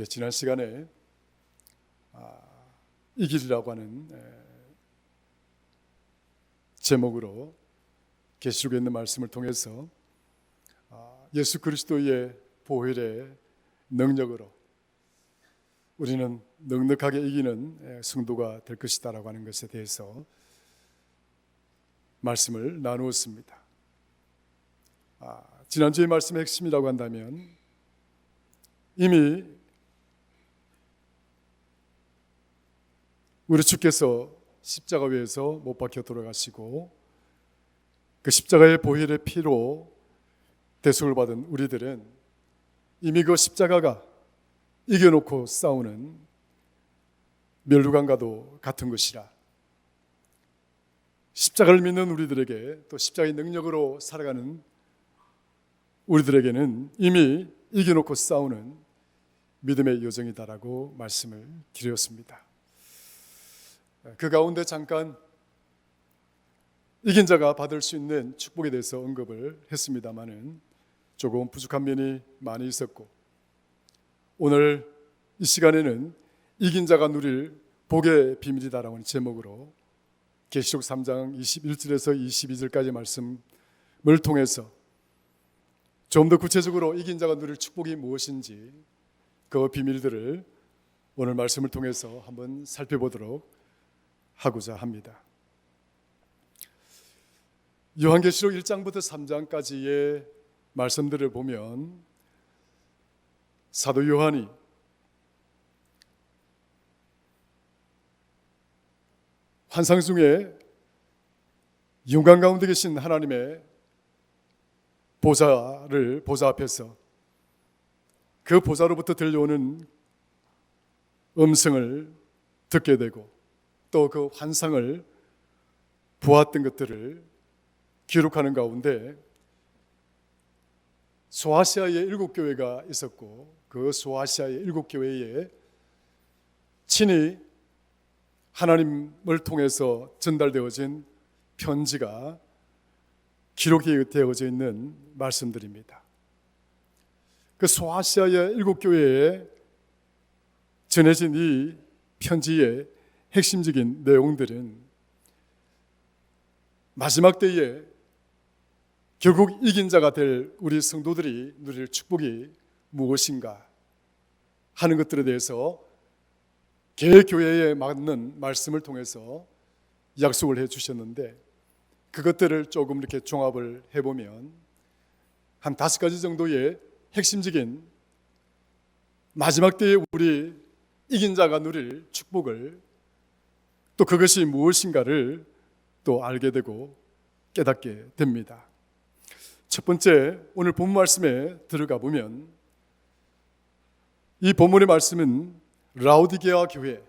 지난 시간에 이 길이라고 하는 제목으로 계시록에 있는 말씀을 통해서 예수 그리스도의 보혈의 능력으로 우리는 넉넉하게 이기는 성도가 될 것이다라고 하는 것에 대해서 말씀을 나누었습니다. 지난주의 말씀의 핵심이라고 한다면 이미 우리 주께서 십자가 위에서 못 박혀 돌아가시고 그 십자가의 보혈의 피로 대속을 받은 우리들은 이미 그 십자가가 이겨놓고 싸우는 멸류관과도 같은 것이라, 십자가를 믿는 우리들에게, 또 십자가의 능력으로 살아가는 우리들에게는 이미 이겨놓고 싸우는 믿음의 여정이다라고 말씀을 드렸습니다. 그 가운데 잠깐 이긴 자가 받을 수 있는 축복에 대해서 언급을 했습니다마는 조금 부족한 면이 많이 있었고, 오늘 이 시간에는 이긴 자가 누릴 복의 비밀이다라고 하는 제목으로 계시록 3장 21절에서 22절까지 말씀을 통해서 좀 더 구체적으로 이긴 자가 누릴 축복이 무엇인지 그 비밀들을 오늘 말씀을 통해서 한번 살펴보도록 하고자 합니다. 요한계시록 1장부터 3장까지의 말씀들을 보면 사도 요한이 환상 중에 영광 가운데 계신 하나님의 보좌 앞에서 그 보좌로부터 들려오는 음성을 듣게 되고, 또 그 환상을 보았던 것들을 기록하는 가운데 소아시아의 7교회가 있었고, 그 소아시아의 7교회에 친히 하나님을 통해서 전달되어진 편지가 기록이 되어져 있는 말씀들입니다. 그 소아시아의 7교회에 전해진 이 편지의 핵심적인 내용들은 마지막 때에 결국 이긴 자가 될 우리 성도들이 누릴 축복이 무엇인가 하는 것들에 대해서 개교회에 맞는 말씀을 통해서 약속을 해 주셨는데, 그것들을 조금 이렇게 종합을 해보면 한 5가지 정도의 핵심적인 마지막 때에 우리 이긴 자가 누릴 축복을, 또 그것이 무엇인가를 또 알게 되고 깨닫게 됩니다. 첫 번째, 오늘 본문 말씀에 들어가 보면 이 본문의 말씀은 라오디게아 교회,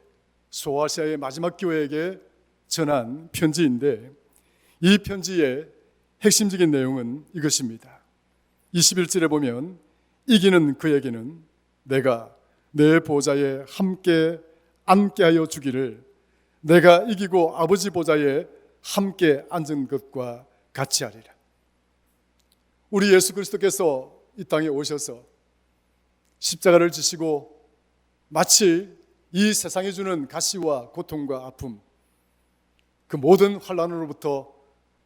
소아시아의 마지막 교회에게 전한 편지인데, 이 편지의 핵심적인 내용은 이것입니다. 21절에 보면 이기는 그에게는 내가 내 보좌에 함께 앉게하여 주기를, 내가 이기고 아버지 보좌에 함께 앉은 것과 같이 하리라. 우리 예수 그리스도께서 이 땅에 오셔서 십자가를 지시고 마치 이 세상이 주는 가시와 고통과 아픔, 그 모든 환난으로부터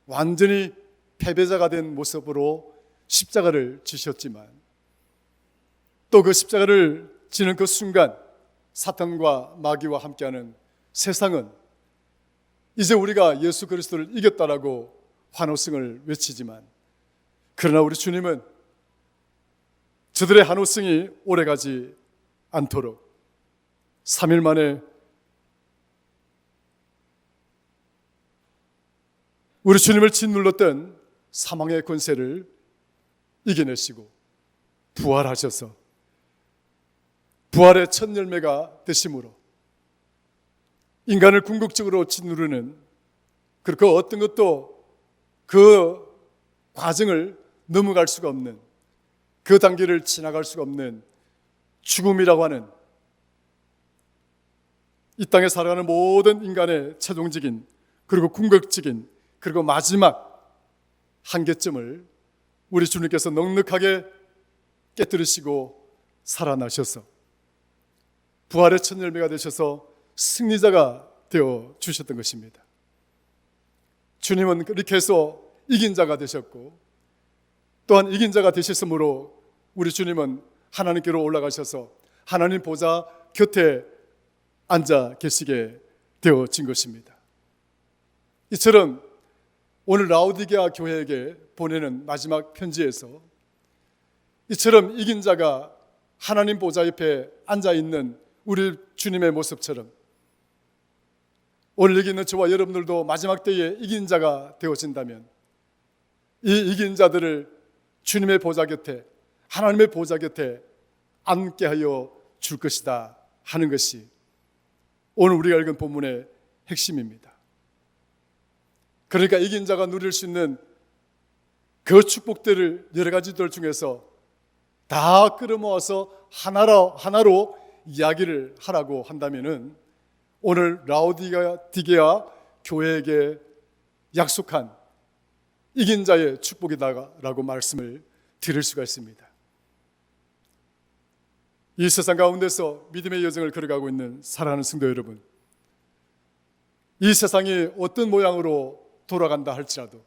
완전히 패배자가 된 모습으로 십자가를 지셨지만, 또 그 십자가를 지는 그 순간 사탄과 마귀와 함께하는 세상은 이제 우리가 예수 그리스도를 이겼다라고 환호성을 외치지만, 그러나 우리 주님은 저들의 환호성이 오래가지 않도록 3일 만에 우리 주님을 짓눌렀던 사망의 권세를 이겨내시고 부활하셔서 부활의 첫 열매가 되심으로 인간을 궁극적으로 짓누르는, 그 어떤 것도 그 과정을 넘어갈 수가 없는, 그 단계를 지나갈 수가 없는 죽음이라고 하는 이 땅에 살아가는 모든 인간의 최종적인, 그리고 궁극적인, 그리고 마지막 한계점을 우리 주님께서 넉넉하게 깨뜨리시고 살아나셔서 부활의 첫 열매가 되셔서 승리자가 되어 주셨던 것입니다. 주님은 그렇게 해서 이긴 자가 되셨고, 또한 이긴 자가 되셨으므로 우리 주님은 하나님께로 올라가셔서 하나님 보좌 곁에 앉아 계시게 되어진 것입니다. 이처럼 오늘 라오디게아 교회에게 보내는 마지막 편지에서 이처럼 이긴 자가 하나님 보좌 옆에 앉아 있는 우리 주님의 모습처럼 오늘 여기 있는 저와 여러분들도 마지막 때에 이긴 자가 되어진다면 이 이긴 자들을 주님의 보좌 곁에, 하나님의 보좌 곁에 앉게 하여 줄 것이다 하는 것이 오늘 우리가 읽은 본문의 핵심입니다. 그러니까 이긴 자가 누릴 수 있는 그 축복들을 여러 가지들 중에서 다 끌어모아서 하나로 이야기를 하라고 한다면은 오늘 라오디게아 교회에게 약속한 이긴 자의 축복이다라고 말씀을 드릴 수가 있습니다. 이 세상 가운데서 믿음의 여정을 걸어가고 있는 사랑하는 성도 여러분, 이 세상이 어떤 모양으로 돌아간다 할지라도,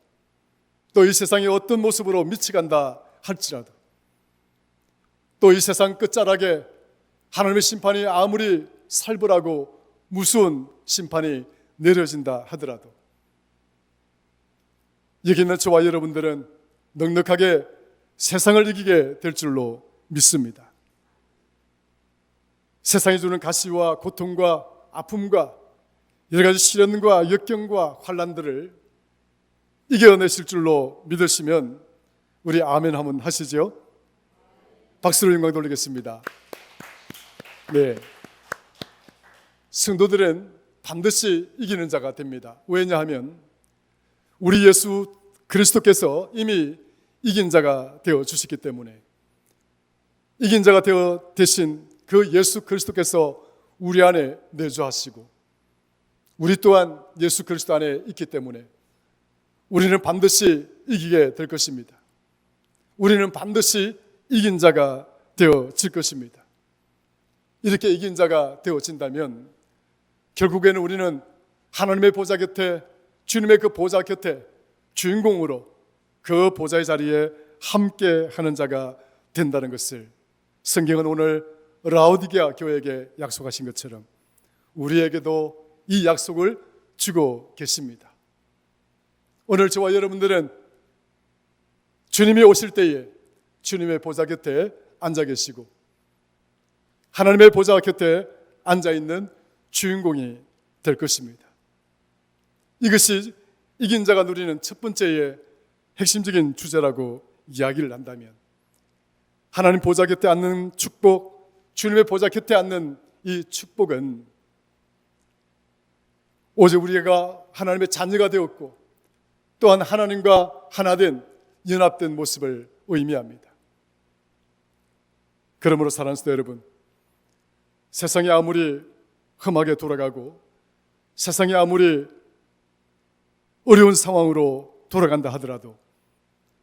또 이 세상이 어떤 모습으로 미쳐간다 할지라도, 또 이 세상 끝자락에 하나님의 심판이 아무리 살벌하고 무서운 심판이 내려진다 하더라도 여기 있는 저와 여러분들은 넉넉하게 세상을 이기게 될 줄로 믿습니다. 세상이 주는 가시와 고통과 아픔과 여러 가지 시련과 역경과 환난들을 이겨내실 줄로 믿으시면 우리 아멘 한번 하시죠. 박수로 영광 돌리겠습니다. 네, 성도들은 반드시 이기는 자가 됩니다. 왜냐하면 우리 예수 그리스도께서 이미 이긴 자가 되어 주셨기 때문에, 이긴 자가 되어 되신 그 예수 그리스도께서 우리 안에 내주하시고 우리 또한 예수 그리스도 안에 있기 때문에 우리는 반드시 이기게 될 것입니다. 우리는 반드시 이긴 자가 되어질 것입니다. 이렇게 이긴 자가 되어진다면 결국에는 우리는 하나님의 보좌 곁에, 주님의 그 보좌 곁에 주인공으로 그 보좌의 자리에 함께 하는 자가 된다는 것을 성경은 오늘 라오디게아 교회에게 약속하신 것처럼 우리에게도 이 약속을 주고 계십니다. 오늘 저와 여러분들은 주님이 오실 때에 주님의 보좌 곁에 앉아 계시고 하나님의 보좌 곁에 앉아 있는 주인공이 될 것입니다. 이것이 이긴 자가 누리는 첫 번째의 핵심적인 주제라고 이야기를 한다면, 하나님 보좌 곁에 앉는 축복, 주님의 보좌 곁에 앉는 이 축복은 오직 우리가 하나님의 자녀가 되었고 또한 하나님과 하나된 연합된 모습을 의미합니다. 그러므로 사랑하는 성도 여러분, 세상이 아무리 험하게 돌아가고 세상이 아무리 어려운 상황으로 돌아간다 하더라도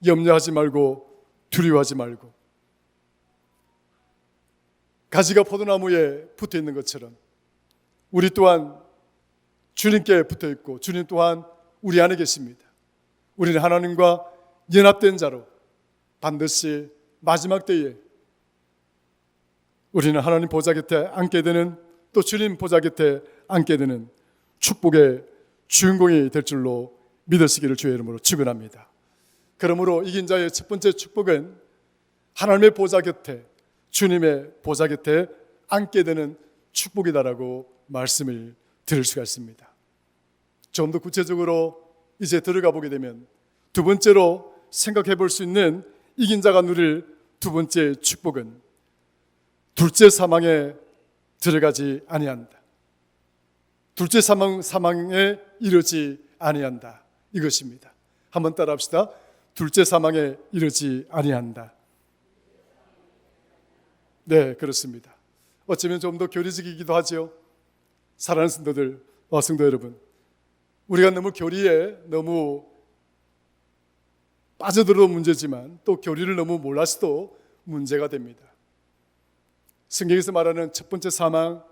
염려하지 말고 두려워하지 말고, 가지가 포도나무에 붙어 있는 것처럼 우리 또한 주님께 붙어 있고 주님 또한 우리 안에 계십니다. 우리는 하나님과 연합된 자로 반드시 마지막 때에 우리는 하나님 보좌 곁에 앉게 되는, 또 주님 보좌 곁에 앉게 되는 축복의 주인공이 될 줄로 믿으시기를 주의 이름으로 축원합니다. 그러므로 이긴 자의 첫 번째 축복은 하나님의 보좌 곁에, 주님의 보좌 곁에 앉게 되는 축복이다라고 말씀을 드릴 수가 있습니다. 좀 더 구체적으로 이제 들어가 보게 되면 두 번째로 생각해 볼 수 있는 이긴 자가 누릴 두 번째 축복은 둘째 사망에 들어가지 아니한다. 둘째 사망에 이르지 아니한다. 이것입니다. 한번 따라합시다. 둘째 사망에 이르지 아니한다. 네, 그렇습니다. 어쩌면 좀 더 교리적이기도 하죠. 사랑하는 성도들, 성도 여러분, 우리가 너무 교리에 너무 빠져들어도 문제지만 또 교리를 너무 몰라서도 문제가 됩니다. 성경에서 말하는 첫 번째 사망,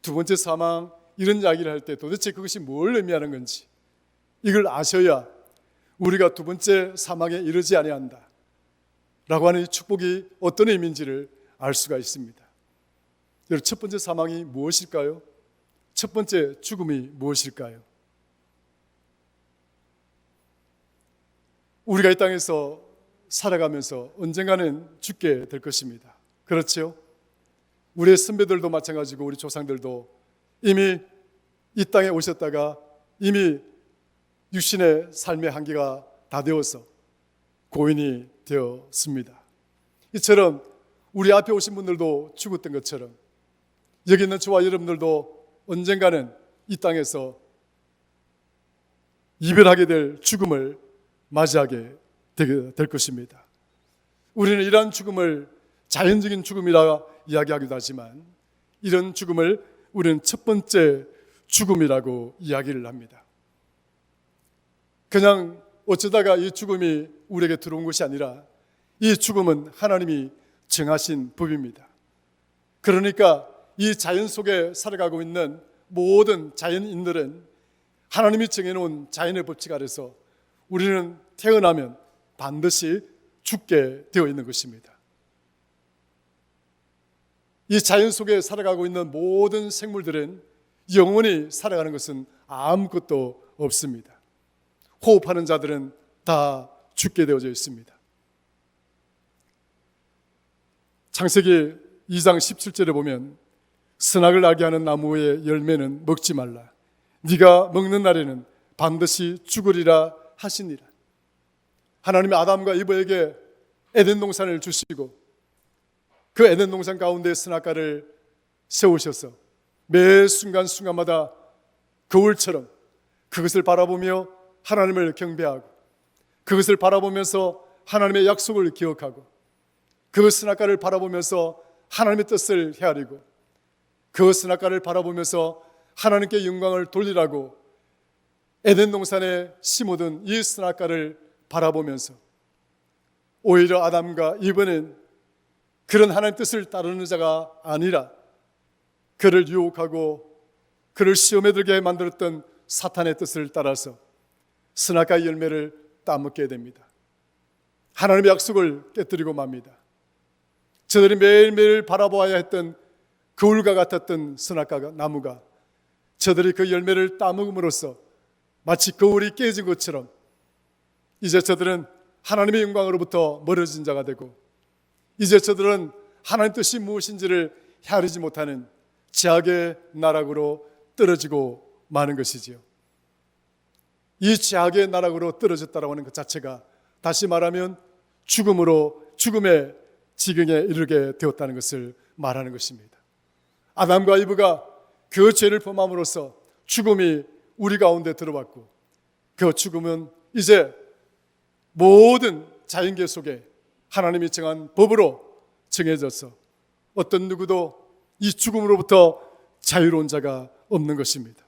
두 번째 사망 이런 이야기를 할 때 도대체 그것이 뭘 의미하는 건지 이걸 아셔야 우리가 두 번째 사망에 이르지 아니한다 라고 하는 이 축복이 어떤 의미인지를 알 수가 있습니다. 여러분, 첫 번째 사망이 무엇일까요? 첫 번째 죽음이 무엇일까요? 우리가 이 땅에서 살아가면서 언젠가는 죽게 될 것입니다. 그렇죠? 우리의 선배들도 마찬가지고 우리 조상들도 이미 이 땅에 오셨다가 이미 육신의 삶의 한계가 다 되어서 고인이 되었습니다. 이처럼 우리 앞에 오신 분들도 죽었던 것처럼 여기 있는 저와 여러분들도 언젠가는 이 땅에서 이별하게 될 죽음을 맞이하게 될 것입니다. 우리는 이러한 죽음을 자연적인 죽음이라 이야기하기도 하지만 이런 죽음을 우리는 첫 번째 죽음이라고 이야기를 합니다. 그냥 어쩌다가 이 죽음이 우리에게 들어온 것이 아니라 이 죽음은 하나님이 정하신 법입니다. 그러니까 이 자연 속에 살아가고 있는 모든 자연인들은 하나님이 정해놓은 자연의 법칙 아래서 우리는 태어나면 반드시 죽게 되어 있는 것입니다. 이 자연 속에 살아가고 있는 모든 생물들은 영원히 살아가는 것은 아무것도 없습니다. 호흡하는 자들은 다 죽게 되어져 있습니다. 창세기 2장 17절에 보면 선악을 알게 하는 나무의 열매는 먹지 말라. 네가 먹는 날에는 반드시 죽으리라 하시니라. 하나님이 아담과 이브에게 에덴 동산을 주시고 그 에덴 동산 가운데 선악과를 세우셔서 매 순간순간마다 거울처럼 그것을 바라보며 하나님을 경배하고 그것을 바라보면서 하나님의 약속을 기억하고 그 선악과를 바라보면서 하나님의 뜻을 헤아리고 그 선악과를 바라보면서 하나님께 영광을 돌리라고 에덴 동산에 심어둔 이 선악과를 바라보면서 오히려 아담과 이브는 그런 하나님의 뜻을 따르는 자가 아니라 그를 유혹하고 그를 시험에 들게 만들었던 사탄의 뜻을 따라서 선악과의 열매를 따먹게 됩니다. 하나님의 약속을 깨뜨리고 맙니다. 저들이 매일매일 바라보아야 했던 거울과 같았던 선악과 나무가 저들이 그 열매를 따먹음으로써 마치 거울이 깨진 것처럼 이제 저들은 하나님의 영광으로부터 멀어진 자가 되고 이제 저들은 하나님 뜻이 무엇인지를 헤아리지 못하는 죄악의 나락으로 떨어지고 마는 것이지요. 이 죄악의 나락으로 떨어졌다라고 하는 것 자체가 다시 말하면 죽음의 지경에 이르게 되었다는 것을 말하는 것입니다. 아담과 이브가 그 죄를 범함으로써 죽음이 우리 가운데 들어왔고 그 죽음은 이제 모든 자연계 속에 하나님이 정한 법으로 정해져서 어떤 누구도 이 죽음으로부터 자유로운 자가 없는 것입니다.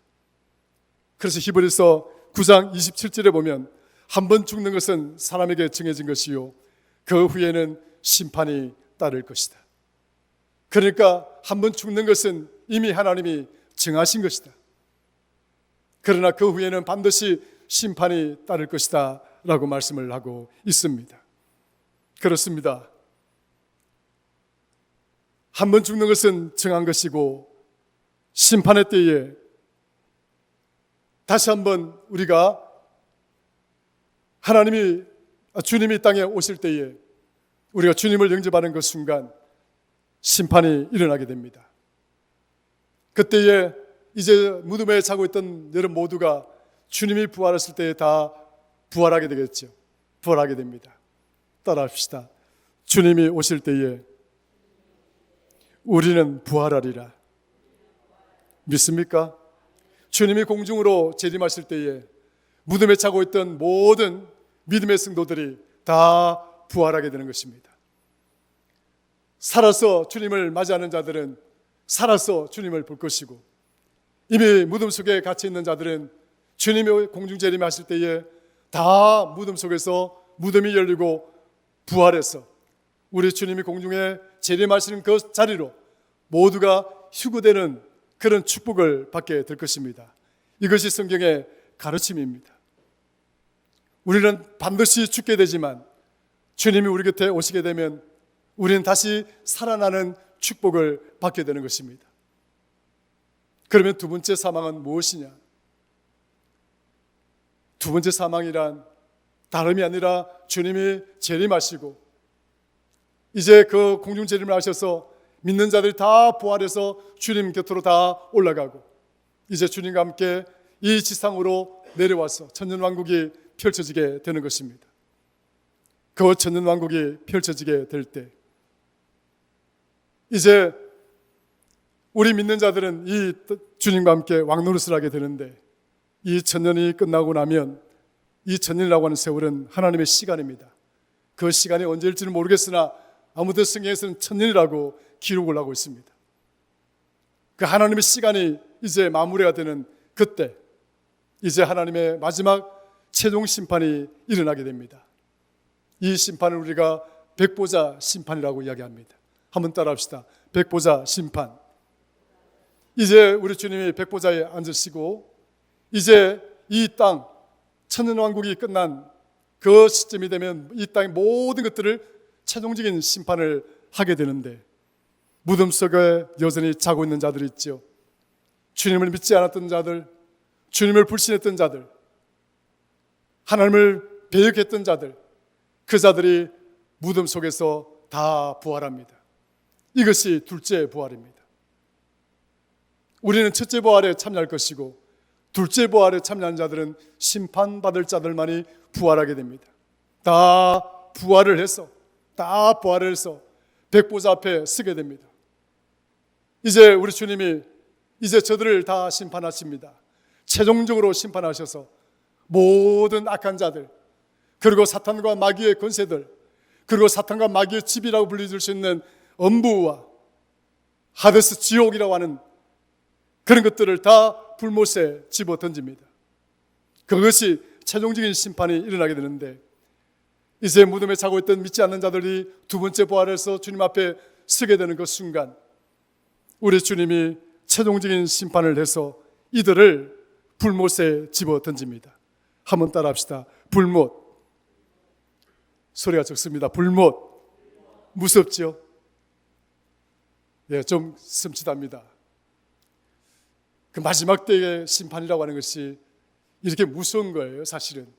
그래서 히브리서 9장 27절에 보면 한 번 죽는 것은 사람에게 정해진 것이요 그 후에는 심판이 따를 것이다. 그러니까 한 번 죽는 것은 이미 하나님이 정하신 것이다. 그러나 그 후에는 반드시 심판이 따를 것이다 라고 말씀을 하고 있습니다. 그렇습니다. 한 번 죽는 것은 정한 것이고 심판의 때에 다시 한번 우리가 주님이 이 땅에 오실 때에 우리가 주님을 영접하는 그 순간 심판이 일어나게 됩니다. 그때에 이제 무덤에 자고 있던 여러분 모두가 주님이 부활했을 때에 다 부활하게 되겠죠. 부활하게 됩니다. 따라합시다. 주님이 오실 때에 우리는 부활하리라. 믿습니까? 주님이 공중으로 재림하실 때에 무덤에 자고 있던 모든 믿음의 성도들이 다 부활하게 되는 것입니다. 살아서 주님을 맞이하는 자들은 살아서 주님을 볼 것이고 이미 무덤 속에 갇혀 있는 자들은 주님이 공중 재림하실 때에 다 무덤 속에서 무덤이 열리고 부활해서 우리 주님이 공중에 재림하시는 그 자리로 모두가 휴거되는 그런 축복을 받게 될 것입니다. 이것이 성경의 가르침입니다. 우리는 반드시 죽게 되지만 주님이 우리 곁에 오시게 되면 우리는 다시 살아나는 축복을 받게 되는 것입니다. 그러면 두 번째 사망은 무엇이냐? 두 번째 사망이란 다름이 아니라 주님이 재림하시고 이제 그 공중 재림을 하셔서 믿는 자들이 다 부활해서 주님 곁으로 다 올라가고 이제 주님과 함께 이 지상으로 내려와서 천년왕국이 펼쳐지게 되는 것입니다. 그 천년왕국이 펼쳐지게 될 때 이제 우리 믿는 자들은 이 주님과 함께 왕노릇을 하게 되는데 이 천년이 끝나고 나면 이 천년이라고 하는 세월은 하나님의 시간입니다. 그 시간이 언제일지는 모르겠으나 아무튼 성경에서는 천년이라고 기록을 하고 있습니다. 그 하나님의 시간이 이제 마무리가 되는 그때 이제 하나님의 마지막 최종 심판이 일어나게 됩니다. 이 심판을 우리가 백보자 심판이라고 이야기합니다. 한번 따라합시다. 백보자 심판. 이제 우리 주님이 백보자에 앉으시고 이제 이 땅 천년왕국이 끝난 그 시점이 되면 이 땅의 모든 것들을 최종적인 심판을 하게 되는데 무덤 속에 여전히 자고 있는 자들이 있죠. 주님을 믿지 않았던 자들, 주님을 불신했던 자들, 하나님을 배역했던 자들, 그 자들이 무덤 속에서 다 부활합니다. 이것이 둘째 부활입니다. 우리는 첫째 부활에 참여할 것이고 둘째 부활에 참여한 자들은 심판받을 자들만이 부활하게 됩니다. 다 부활을 해서 백보자 앞에 서게 됩니다. 이제 우리 주님이 이제 저들을 다 심판하십니다. 최종적으로 심판하셔서 모든 악한 자들, 그리고 사탄과 마귀의 권세들, 그리고 사탄과 마귀의 집이라고 불려줄 수 있는 엄부와 하데스 지옥이라고 하는 그런 것들을 다 불못에 집어 던집니다. 그것이 최종적인 심판이 일어나게 되는데 이제 무덤에 자고 있던 믿지 않는 자들이 두 번째 부활해서 주님 앞에 서게 되는 그 순간 우리 주님이 최종적인 심판을 해서 이들을 불못에 집어 던집니다. 한번 따라합시다. 불못. 소리가 적습니다. 불못. 무섭죠? 예, 좀 섬찟합니다. 그 마지막 때의 심판이라고 하는 것이 이렇게 무서운 거예요, 사실은.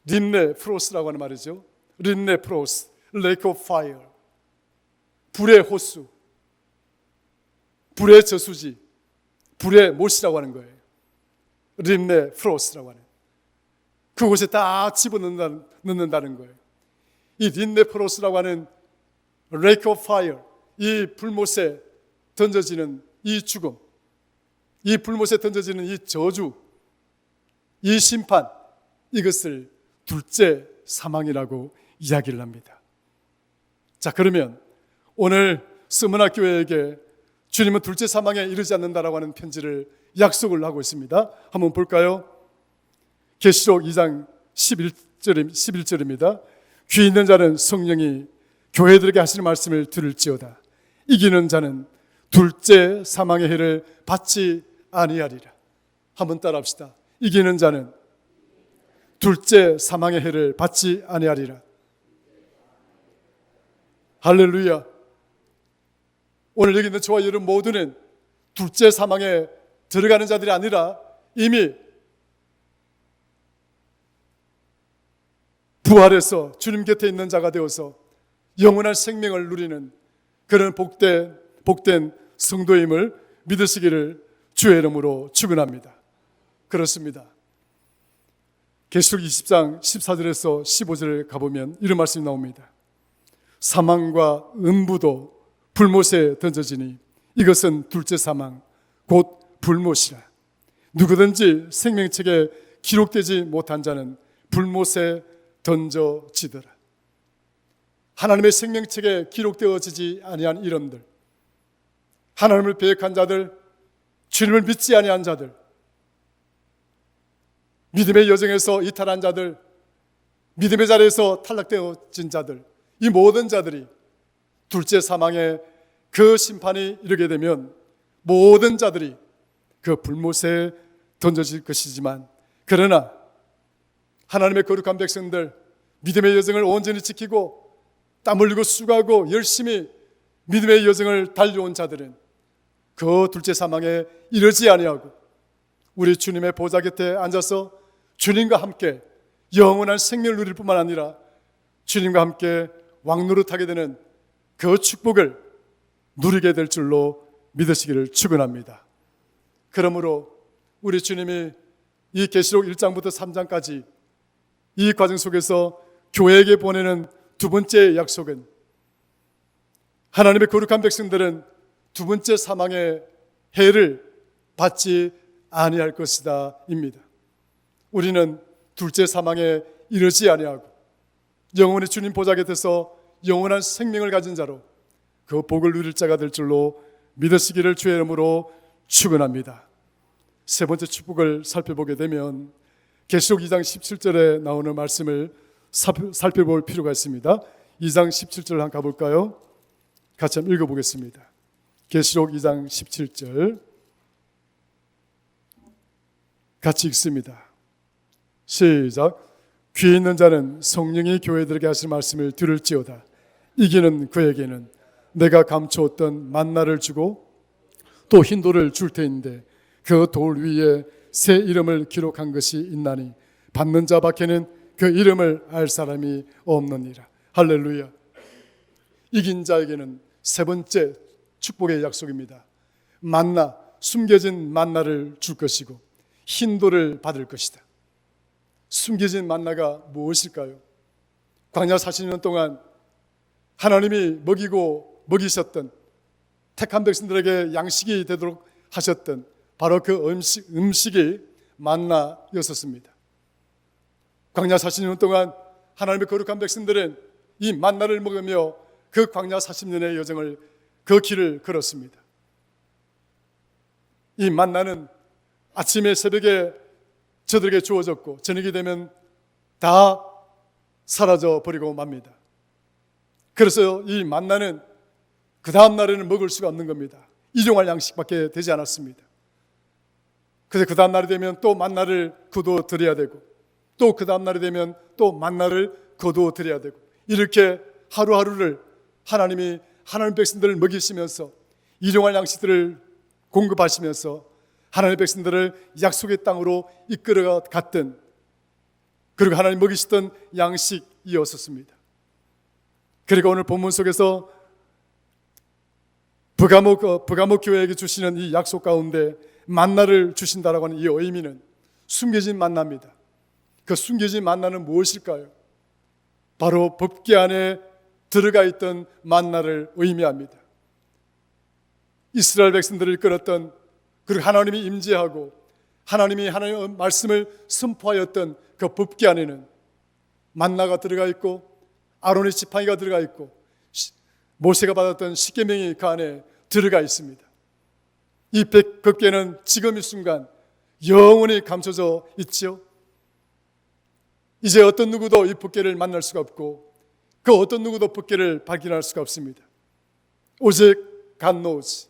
림네 프로스라고 하는 말이죠. 림네 프로스, Lake of Fire. 불의 호수, 불의 저수지, 불의 못이라고 하는 거예요. 림네 프로스라고 하는. 그곳에 다 집어넣는다는 거예요. 이 림네 프로스라고 하는 Lake of Fire, 이 불못에 던져지는 이 죽음, 이 불못에 던져지는 이 저주, 이 심판, 이것을 둘째 사망이라고 이야기를 합니다. 자, 그러면 오늘 스무나 교회에게 주님은 둘째 사망에 이르지 않는다라고 하는 편지를 약속을 하고 있습니다. 한번 볼까요? 계시록 2장 11절입니다. 귀 있는 자는 성령이 교회들에게 하시는 말씀을 들을지어다. 이기는 자는 둘째 사망의 해를 받지 아니하리라. 한번 따라합시다. 이기는 자는 둘째 사망의 해를 받지 아니하리라. 할렐루야. 오늘 여기 있는 저와 여러분 모두는 둘째 사망에 들어가는 자들이 아니라 이미 부활해서 주님 곁에 있는 자가 되어서 영원한 생명을 누리는 그런 복된 성도임을 믿으시기를 주의 이름으로 축원합니다. 그렇습니다. 계시록 20장 14절에서 15절에 가보면 이런 말씀이 나옵니다. 사망과 음부도 불못에 던져지니 이것은 둘째 사망 곧 불못이라. 누구든지 생명책에 기록되지 못한 자는 불못에 던져지더라. 하나님의 생명책에 기록되어지지 아니한 이름들, 하나님을 배역한 자들, 주님을 믿지 아니한 자들, 믿음의 여정에서 이탈한 자들, 믿음의 자리에서 탈락되어진 자들, 이 모든 자들이 둘째 사망에 그 심판이 이르게 되면 모든 자들이 그 불못에 던져질 것이지만, 그러나 하나님의 거룩한 백성들, 믿음의 여정을 온전히 지키고 땀 흘리고 수고하고 열심히 믿음의 여정을 달려온 자들은 그 둘째 사망에 이르지 아니하고 우리 주님의 보좌 곁에 앉아서 주님과 함께 영원한 생명을 누릴 뿐만 아니라 주님과 함께 왕노릇하게 되는 그 축복을 누리게 될 줄로 믿으시기를 축원합니다. 그러므로 우리 주님이 이 계시록 1장부터 3장까지 이 과정 속에서 교회에게 보내는 두 번째 약속은, 하나님의 거룩한 백성들은 두 번째 사망의 해를 받지 아니할 것이다 입니다. 우리는 둘째 사망에 이르지 아니하고 영원히 주님 보좌 곁에서 영원한 생명을 가진 자로 그 복을 누릴 자가 될 줄로 믿으시기를 주의 이름으로 축원합니다. 세 번째 축복을 살펴보게 되면 계시록 2장 17절에 나오는 말씀을 살펴볼 필요가 있습니다. 2장 17절 한번 가볼까요? 같이 한번 읽어보겠습니다. 계시록 2장 17절 같이 읽습니다. 시작. 귀 있는 자는 성령이 교회들에게 하실 말씀을 들을지어다. 이기는 그에게는 내가 감추었던 만나를 주고 또 흰 돌을 줄 테인데 그 돌 위에 새 이름을 기록한 것이 있나니 받는 자 밖에는 그 이름을 알 사람이 없느니라. 할렐루야. 이긴 자에게는 세 번째 축복의 약속입니다. 만나, 숨겨진 만나를 줄 것이고 흰 돌을 받을 것이다. 숨겨진 만나가 무엇일까요? 광야 40년 동안 하나님이 먹이셨던, 택한 백성들에게 양식이 되도록 하셨던 바로 그 음식이 만나였었습니다. 광야 40년 동안 하나님의 거룩한 백성들은 이 만나를 먹으며 그 광야 40년의 여정을, 그 길을 걸었습니다. 이 만나는 아침에 새벽에 저들에게 주어졌고 저녁이 되면 다 사라져 버리고 맙니다. 그래서 이 만나는 그 다음 날에는 먹을 수가 없는 겁니다. 일용할 양식밖에 되지 않았습니다. 그래서 그 다음 날이 되면 또 만나를 거두어 드려야 되고 또 그 다음 날이 되면 또 만나를 거두어 드려야 되고, 이렇게 하루하루를 하나님이 하나님 백성들을 먹이시면서 일용할 양식들을 공급하시면서 하나님의 백성들을 약속의 땅으로 이끌어 갔던, 그리고 하나님 먹이시던 양식이었었습니다. 그리고 오늘 본문 속에서 버가모 교회에게 주시는 이 약속 가운데 만나를 주신다라고 하는 이 의미는 숨겨진 만나입니다. 그 숨겨진 만나는 무엇일까요? 바로 법궤 안에 들어가 있던 만나를 의미합니다. 이스라엘 백성들을 이끌었던, 그리고 하나님이 임재하고 하나님이 하나님의 말씀을 선포하였던 그 법궤 안에는 만나가 들어가 있고 아론의 지팡이가 들어가 있고 모세가 받았던 십계명이 그 안에 들어가 있습니다. 이 법궤는 지금 이 순간 영원히 감춰져 있죠. 이제 어떤 누구도 이 법궤를 만날 수가 없고 그 어떤 누구도 법궤를 발견할 수가 없습니다. 오직 God knows,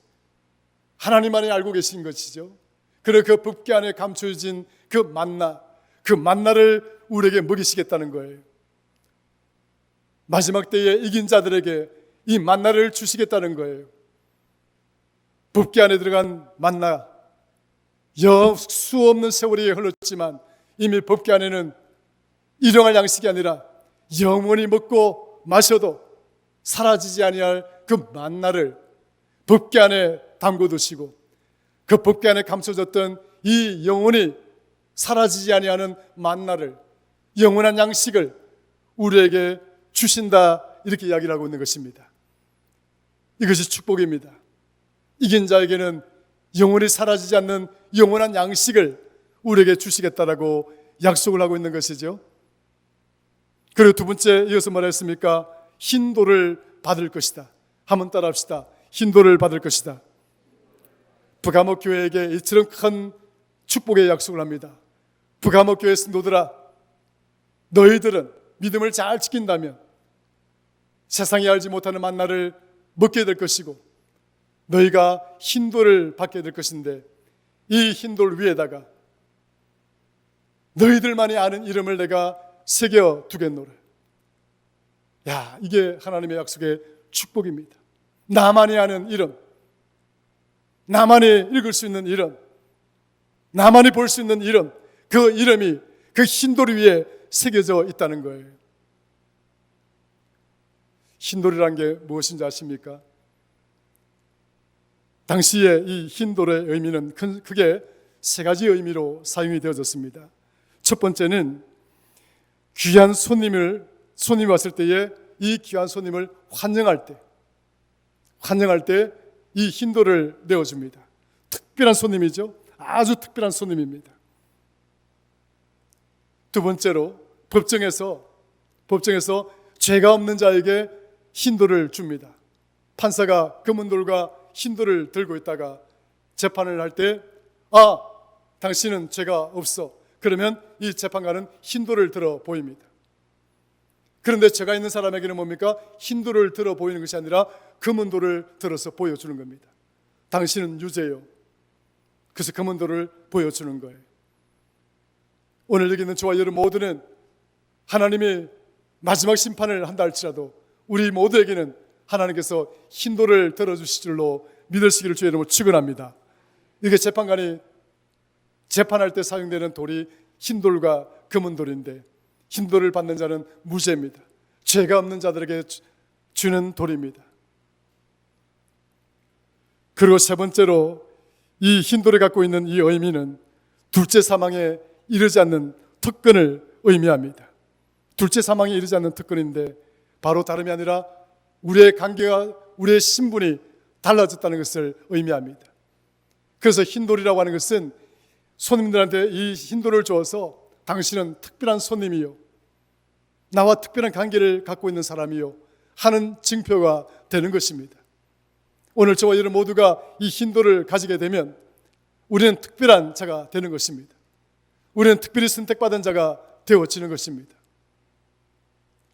하나님만이 알고 계신 것이죠. 그리고 그 법궤 안에 감춰진 그 만나를 우리에게 먹이시겠다는 거예요. 마지막 때에 이긴 자들에게 이 만나를 주시겠다는 거예요. 법궤 안에 들어간 만나, 수 없는 세월이 흘렀지만 이미 법궤 안에는 일용할 양식이 아니라 영원히 먹고 마셔도 사라지지 아니할 그 만나를 법궤 안에 담궈 두시고 그 법궤 안에 감춰졌던 이 영원히 사라지지 아니하는 만나를, 영원한 양식을 우리에게 주신다, 이렇게 이야기를 하고 있는 것입니다. 이것이 축복입니다. 이긴 자에게는 영원히 사라지지 않는 영원한 양식을 우리에게 주시겠다라고 약속을 하고 있는 것이죠. 그리고 두 번째 이어서 뭐라 했습니까? 흰 돌을 받을 것이다. 한번 따라 합시다. 흰 돌을 받을 것이다. 버가모 교회에게 이처럼 큰 축복의 약속을 합니다. 버가모 교회 성도들아, 너희들은 믿음을 잘 지킨다면 세상이 알지 못하는 만나를 먹게 될 것이고 너희가 흰돌을 받게 될 것인데 이 흰돌 위에다가 너희들만이 아는 이름을 내가 새겨 두겠노라. 야, 이게 하나님의 약속의 축복입니다. 나만이 아는 이름, 나만이 읽을 수 있는 이름, 나만이 볼 수 있는 이름, 그 이름이 그 흰돌 위에 새겨져 있다는 거예요. 흰돌이란 게 무엇인지 아십니까? 당시에 이 흰돌의 의미는 크게 세 가지 의미로 사용이 되어졌습니다. 첫 번째는 귀한 손님이 왔을 때에 이 귀한 손님을 환영할 때 이 흰돌을 내어줍니다. 특별한 손님이죠. 아주 특별한 손님입니다. 두 번째로 법정에서 죄가 없는 자에게 흰돌을 줍니다. 판사가 검은 돌과 흰돌을 들고 있다가 재판을 할 때 당신은 죄가 없어. 그러면 이 재판관은 흰돌을 들어 보입니다. 그런데 죄가 있는 사람에게는 뭡니까? 흰돌을 들어 보이는 것이 아니라 검은 돌을 들어서 보여주는 겁니다. 당신은 유죄요. 그래서 검은 돌을 보여주는 거예요. 오늘 여기 있는 저와 여러분 모두는 하나님이 마지막 심판을 한다 할지라도 우리 모두에게는 하나님께서 흰돌을 들어주실 줄로 믿으시기를 주의 이름으로 축원합니다. 이게 재판관이 재판할 때 사용되는 돌이 흰돌과 검은 돌인데 흰돌을 받는 자는 무죄입니다. 죄가 없는 자들에게 주는 돌입니다. 그리고 세 번째로 이 흰돌이 갖고 있는 이 의미는 둘째 사망에 이르지 않는 특권을 의미합니다. 둘째 사망에 이르지 않는 특권인데 바로 다름이 아니라 우리의 관계가, 우리의 신분이 달라졌다는 것을 의미합니다. 그래서 흰돌이라고 하는 것은 손님들한테 이 흰돌을 주어서 당신은 특별한 손님이요, 나와 특별한 관계를 갖고 있는 사람이요 하는 증표가 되는 것입니다. 오늘 저와 여러분 모두가 이 흰돌을 가지게 되면 우리는 특별한 자가 되는 것입니다. 우리는 특별히 선택받은 자가 되어지는 것입니다.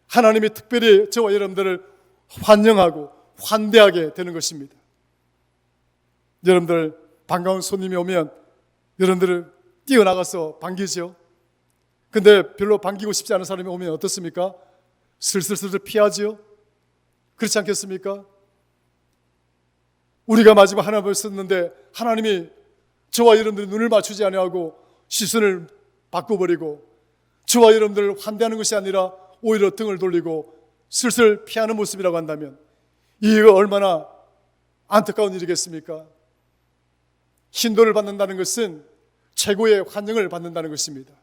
하나님이 특별히 저와 여러분들을 환영하고 환대하게 되는 것입니다. 여러분들 반가운 손님이 오면 여러분들을 뛰어나가서 반기죠. 근데 별로 반기고 싶지 않은 사람이 오면 어떻습니까? 슬슬 피하지요. 그렇지 않겠습니까? 우리가 마지막 하나님을 썼는데 하나님이 저와 여러분들이 눈을 맞추지 아니하고 시선을 바꿔버리고 저와 여러분들을 환대하는 것이 아니라 오히려 등을 돌리고 슬슬 피하는 모습이라고 한다면 이거 얼마나 안타까운 일이겠습니까? 흰돌을 받는다는 것은 최고의 환영을 받는다는 것입니다.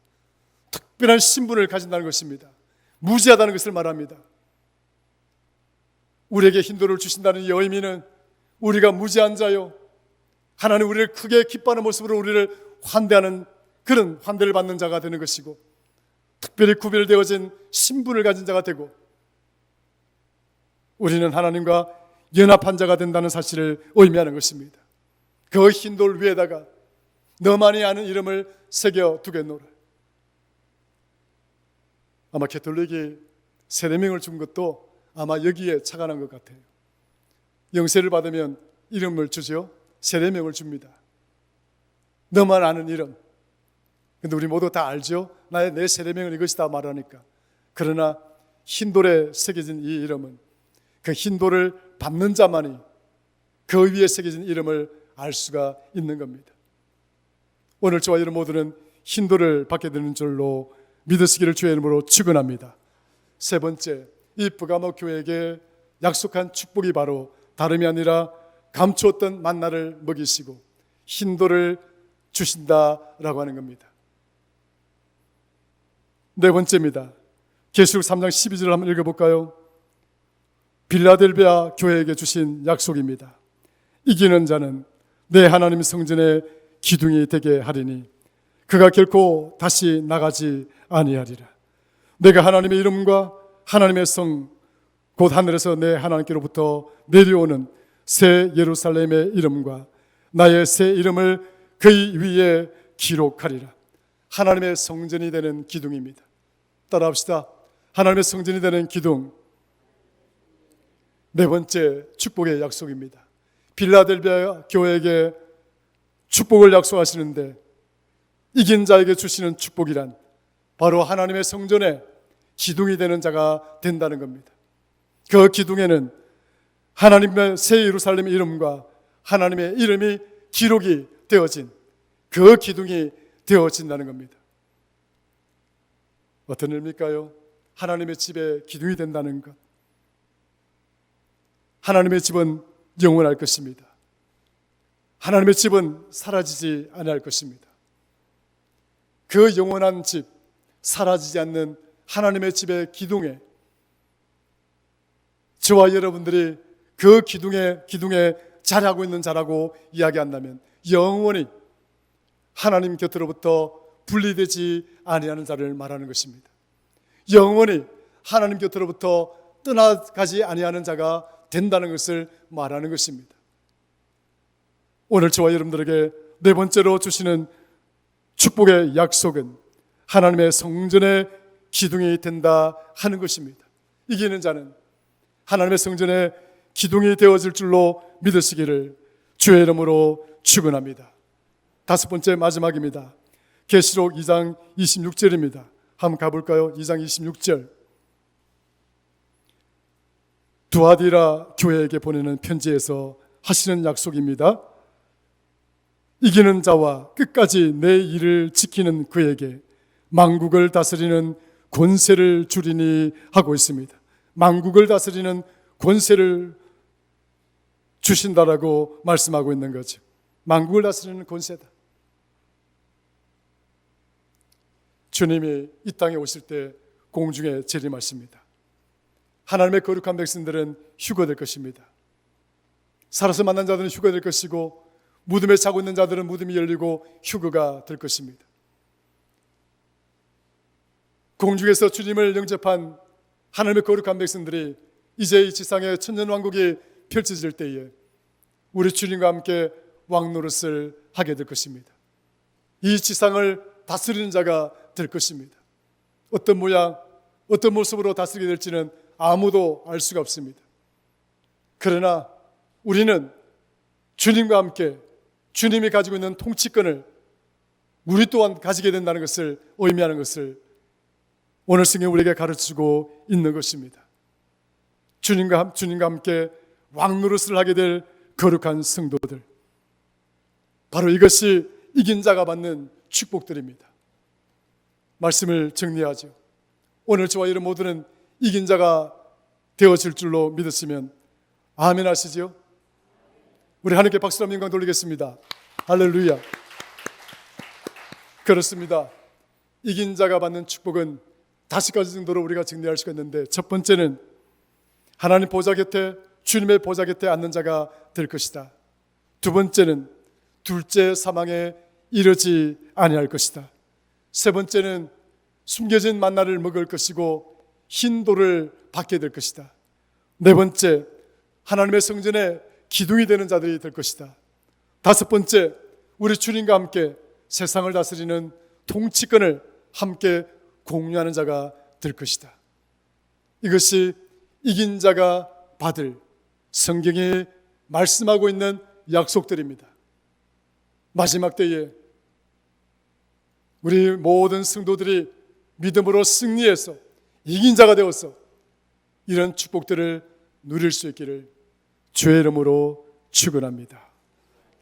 특별한 신분을 가진다는 것입니다. 무지하다는 것을 말합니다. 우리에게 흰돌을 주신다는 이 의미는 우리가 무지한 자요, 하나님 우리를 크게 기뻐하는 모습으로 우리를 환대하는 그런 환대를 받는 자가 되는 것이고, 특별히 구별되어진 신분을 가진 자가 되고, 우리는 하나님과 연합한 자가 된다는 사실을 의미하는 것입니다. 그 흰돌 위에다가 너만이 아는 이름을 새겨 두겠노라. 아마 가톨릭이 세례명을 준 것도 아마 여기에 착안한 것 같아요. 영세를 받으면 이름을 주죠. 세례명을 줍니다. 너만 아는 이름. 근데 우리 모두 다 알죠. 내 세례명은 이것이다 말하니까. 그러나 흰돌에 새겨진 이 이름은 그 흰돌을 받는 자만이 그 위에 새겨진 이름을 알 수가 있는 겁니다. 오늘 저와 여러분 모두는 흰돌을 받게 되는 줄로 믿으시기를 주의 이름으로 축원합니다. 세 번째, 이 브가모 교회에게 약속한 축복이 바로 다름이 아니라 감추었던 만나를 먹이시고 흰돌을 주신다라고 하는 겁니다. 네 번째입니다. 계시록 3장 12절을 한번 읽어볼까요? 빌라델비아 교회에게 주신 약속입니다. 이기는 자는 내 하나님 성전의 기둥이 되게 하리니 그가 결코 다시 나가지 아니하리라. 내가 하나님의 이름과 하나님의 성 곧 하늘에서 내 하나님께로부터 내려오는 새 예루살렘의 이름과 나의 새 이름을 그의 위에 기록하리라. 하나님의 성전이 되는 기둥입니다. 따라합시다. 하나님의 성전이 되는 기둥. 네 번째 축복의 약속입니다. 빌라델비아 교회에게 축복을 약속하시는데 이긴 자에게 주시는 축복이란 바로 하나님의 성전에 기둥이 되는 자가 된다는 겁니다. 그 기둥에는 하나님의 새 예루살렘 이름과 하나님의 이름이 기록이 되어진 그 기둥이 되어진다는 겁니다. 어떤 의미일까요? 하나님의 집에 기둥이 된다는 것. 하나님의 집은 영원할 것입니다. 하나님의 집은 사라지지 않을 것입니다. 그 영원한 집, 사라지지 않는 하나님의 집의 기둥에 저와 여러분들이 그 기둥에 자리하고 있는 자라고 이야기한다면 영원히 하나님 곁으로부터 분리되지 아니하는 자를 말하는 것입니다. 영원히 하나님 곁으로부터 떠나가지 아니하는 자가 된다는 것을 말하는 것입니다. 오늘 저와 여러분들에게 네 번째로 주시는 축복의 약속은 하나님의 성전의 기둥이 된다 하는 것입니다. 이기는 자는 하나님의 성전의 기둥이 되어질 줄로 믿으시기를 주의 이름으로 축원합니다. 다섯 번째 마지막입니다. 계시록 2장 26절입니다. 한번 가볼까요? 2장 26절. 두아디라 교회에게 보내는 편지에서 하시는 약속입니다. 이기는 자와 끝까지 내 일을 지키는 그에게 만국을 다스리는 권세를 주리니 하고 있습니다. 만국을 다스리는 권세를 주신다라고 말씀하고 있는 거죠. 만국을 다스리는 권세다. 주님이 이 땅에 오실 때 공중에 재림하십니다. 하나님의 거룩한 백성들은 휴거될 것입니다. 살아서 만난 자들은 휴거될 것이고 무덤에 자고 있는 자들은 무덤이 열리고 휴거가 될 것입니다. 공중에서 주님을 영접한 하나님의 거룩한 백성들이 이제 이 지상의 천년왕국이 펼쳐질 때에 우리 주님과 함께 왕노릇을 하게 될 것입니다. 이 지상을 다스리는 자가 될 것입니다. 어떤 모양, 어떤 모습으로 다스리게 될지는 아무도 알 수가 없습니다. 그러나 우리는 주님과 함께 주님이 가지고 있는 통치권을 우리 또한 가지게 된다는 것을 의미하는 것을 오늘 성경 우리에게 가르치고 있는 것입니다. 주님과 함께 왕노릇을 하게 될 거룩한 성도들, 바로 이것이 이긴 자가 받는 축복들입니다. 말씀을 정리하죠. 오늘 저와 여러분 모두는 이긴 자가 되어질 줄로 믿으시면 아멘 하시죠? 우리 하나님께 박수로 한번 영광 돌리겠습니다. 할렐루야. 그렇습니다. 이긴 자가 받는 축복은 5가지 정도로 우리가 정리할 수가 있는데, 첫 번째는 하나님 보좌 곁에, 주님의 보좌 곁에 앉는 자가 될 것이다. 두 번째는 둘째 사망에 이르지 아니할 것이다. 세 번째는 숨겨진 만나를 먹을 것이고 흰 돌을 받게 될 것이다. 네 번째, 하나님의 성전에 기둥이 되는 자들이 될 것이다. 다섯 번째, 우리 주님과 함께 세상을 다스리는 통치권을 함께 공유하는 자가 될 것이다. 이것이 이긴 자가 받을 성경이 말씀하고 있는 약속들입니다. 마지막 때에 우리 모든 성도들이 믿음으로 승리해서 이긴 자가 되어서 이런 축복들을 누릴 수 있기를 주의 이름으로 축원합니다.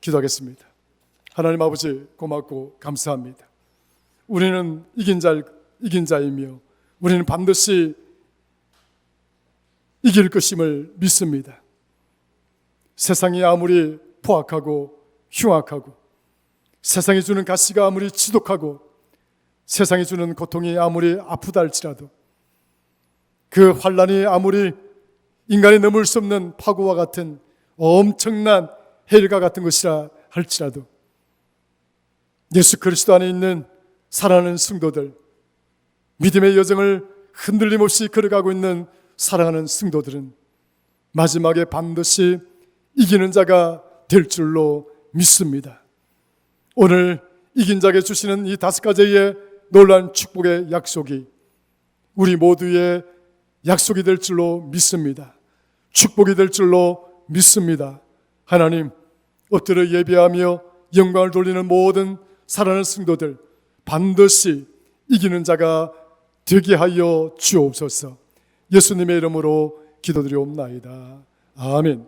기도하겠습니다. 하나님 아버지, 고맙고 감사합니다. 우리는 이긴 자이며 우리는 반드시 이길 것임을 믿습니다. 세상이 아무리 포악하고 흉악하고 세상이 주는 가시가 아무리 지독하고 세상이 주는 고통이 아무리 아프다 할지라도, 그 환난이 아무리 인간이 넘을 수 없는 파고와 같은 엄청난 해일과 같은 것이라 할지라도, 예수 그리스도 안에 있는 사랑하는 성도들, 믿음의 여정을 흔들림 없이 걸어가고 있는 사랑하는 성도들은 마지막에 반드시 이기는 자가 될 줄로 믿습니다. 오늘 이긴 자에게 주시는 이 5가지의 놀라운 축복의 약속이 우리 모두의 약속이 될 줄로 믿습니다. 축복이 될 줄로 믿습니다. 하나님, 엎드려 예배하며 영광을 돌리는 모든 사랑하는 성도들 반드시 이기는 자가 되게 하여 주옵소서. 예수님의 이름으로 기도드리옵나이다. 아멘.